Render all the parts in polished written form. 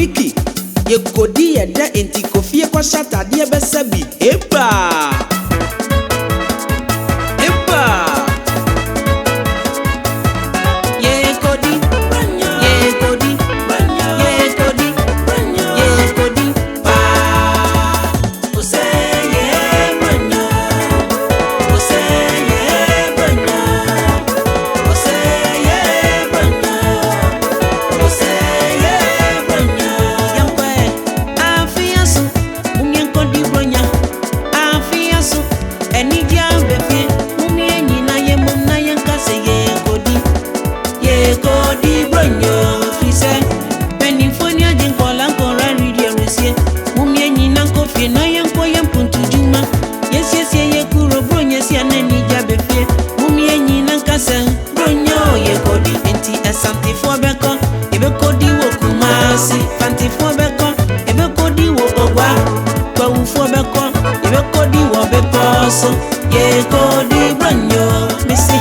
Miki Yeekodi yeda enti kofie kwa shata die besabi eba Yeekodi Yeekodi Yeekodi Yeekodi pa Oseye branya Oseye branya Oseye branya Oseye branya Yamwe afiasu Yeekodi branya afiasu enija befie mumie nyina ye mumna yankase Yeekodi Yeekodi branya fise Benifonia jinkola nkora ridia rusie mumie nyina nkofie na yanko yampuntu juma Yesie yekuro bronya si anenija befie mumie nyina nkase branya Yeekodi enti esanti fo beko Yeekodi wo Kumasi fanti fo beko Yeekodi wo ogwa kwa ufo beko Yeekodi wo beposo Yeekodi branya misi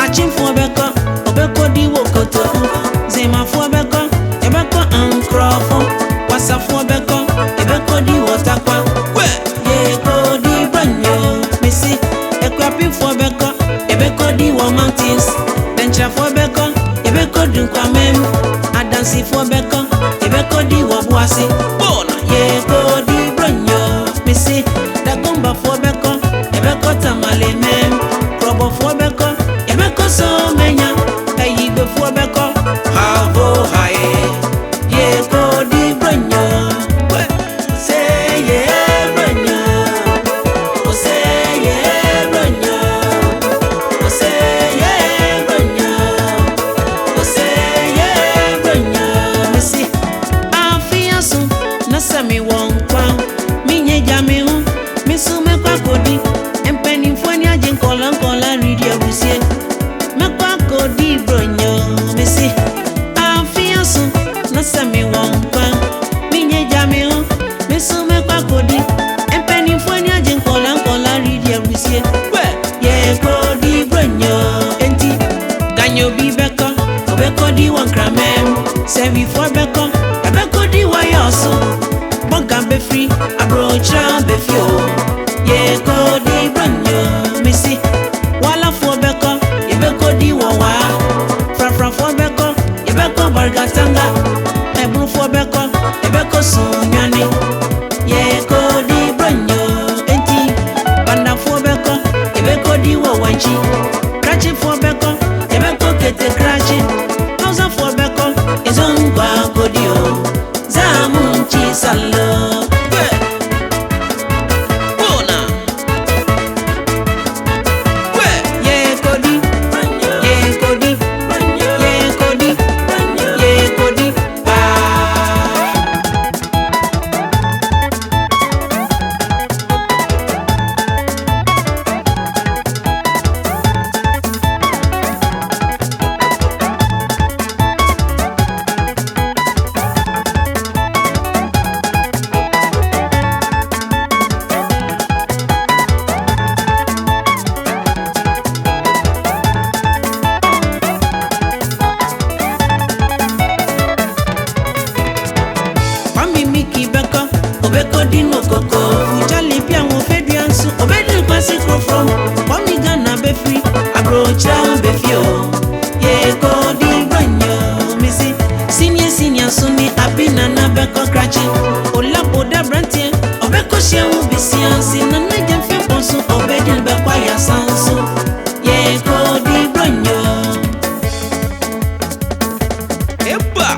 achim fo beko Yeekodi wo koto zema fo beko Yeekodi ankrofo wasa fo beko Yeekodi wo takwa Yeekodi branya misi ekwapi fo beko Yeekodi wo mountains bencha fo beko Yeekodi nkwamem adansi fo beko Yeekodi wo buasi bona Yeekodi branya misi dagomba fo beko Yeekodi tamalemem probo fo beko Yeekodi so menya eyibe fo beko havo hae Yeekodi branya say yeah branya say yeah branya say yeah branya say yeah branya misi afiasu nasami wonkwa minye jamihu misume kwa kodi empeni foni aje nkola ridia busie mekwa kodi branya misi afiasu nasami wonkwa minye jamihu misume kwa kodi empeni foni aje nkola ridia busie Yeekodi branya enti ganyo bi beko Yeekodi wankramem sevi fo beko Yeekodi wayoso bonga be free abrocha be fio Yeekodi branya misi wala fo beko Yeekodi wawa fra fo beko Yeekodi bargatanga ebru fo beko Yeekodi sunyani Yeekodi branya enti banda fo beko Yeekodi wawanchi krachi fo beko Yeekodi kete krachi Hausa fo beko ezongwa kodio zamunchi salo Yeekodi Yeekodi Yeekodi Yeekodi pa Miki beko Yeekodi no koko ujali pia wo fediansu obedi kwasi from Kwame Ghana be free abrocha be fio Yeekodi branya misi senior suni abina na beko krachi olapo da brantie obeko shewu bisiansi na najem fe ponsu obedi be kwa ya sansu Yeekodi branya eba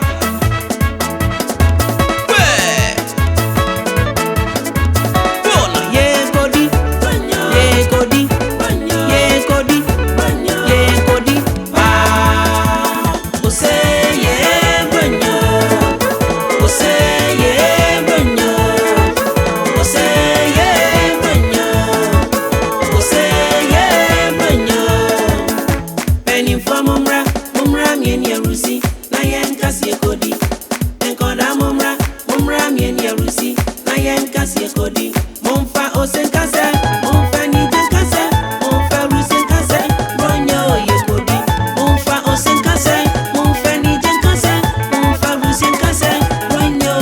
Yeekodi Monfa osenkase Monfa nijenkase Monfa rusenkase Bronyo Yeekodi Monfa osenkase Monfa nijenkase Monfa rusenkase Bronyo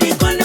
Yeekodi